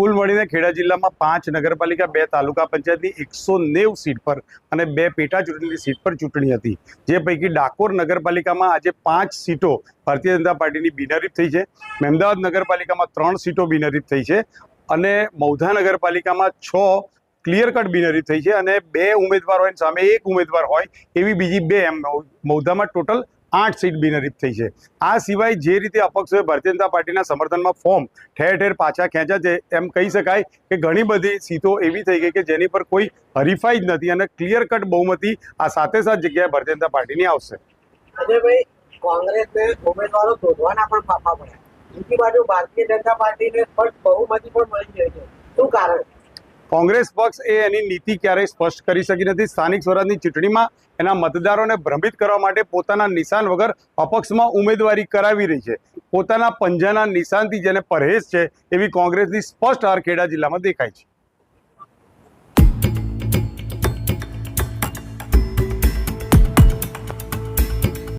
કુલ મળીને ખેડા જિલ્લામાં 5 નગરપાલિકા, 2 તાલુકા પંચાયતની 190 સીટ પર અને 2 પેટા ચૂંટણીની સીટ પર ચૂંટણી હતી, જે પૈકી ડાકોર નગરપાલિકામાં આજે 5 સીટો ભારતીય જનતા પાર્ટીની બિનહરીફ થઈ છે, મહેમદાવાદ નગરપાલિકામાં 3 સીટો બિનહરીફ થઈ છે અને મૌધા નગરપાલિકામાં 6 ક્લિયર કટ બિનહરીફ થઈ છે અને 2 ઉમેદવાર હોય સામે 1 ઉમેદવાર હોય એવી બીજી 2 એમ મૌધામાં ટોટલ 8 સીટ બિનહરીફ થઈ છે। આ સિવાય જે રીતે અપક્ષોએ ભારતીય જનતા પાર્ટીના સમર્થનમાં ફોર્મ ઠેર ઠેર પાછા ખેંચ્યા છે, એમ કહી શકાય કે ઘણી બધી સીટો એવી થઈ ગઈ કે જેની પર કોઈ હરીફાઈ જ નથી અને ક્લિયર કટ બહુમતી આ સાથે જગ્યાએ ભારતીય જનતા પાર્ટીની આવશે। અજયભાઈ, કોંગ્રેસને ઉમેદવારો શોધવાના પણ ફાફા પડ્યા, બીજી બાજુ ભારતીય જનતા પાર્ટીને સ્પષ્ટ બહુમતી પણ મળી ગઈ છે, શું કારણ? કોંગ્રેસ પક્ષ એની નીતિ ક્યારેય સ્પષ્ટ કરી શકી નથી। સ્થાનિક સ્વરાજની ચૂંટણીમાં એના મતદારોને ભ્રમિત કરવા માટે પોતાના નિશાન વગર અપક્ષમાં ઉમેદવારી કરાવી રહી છે। પોતાના પંજાના નિશાનથી જેને પરહેજ છે એવી કોંગ્રેસની સ્પષ્ટ હાર ખેડા જિલ્લામાં દેખાય છે।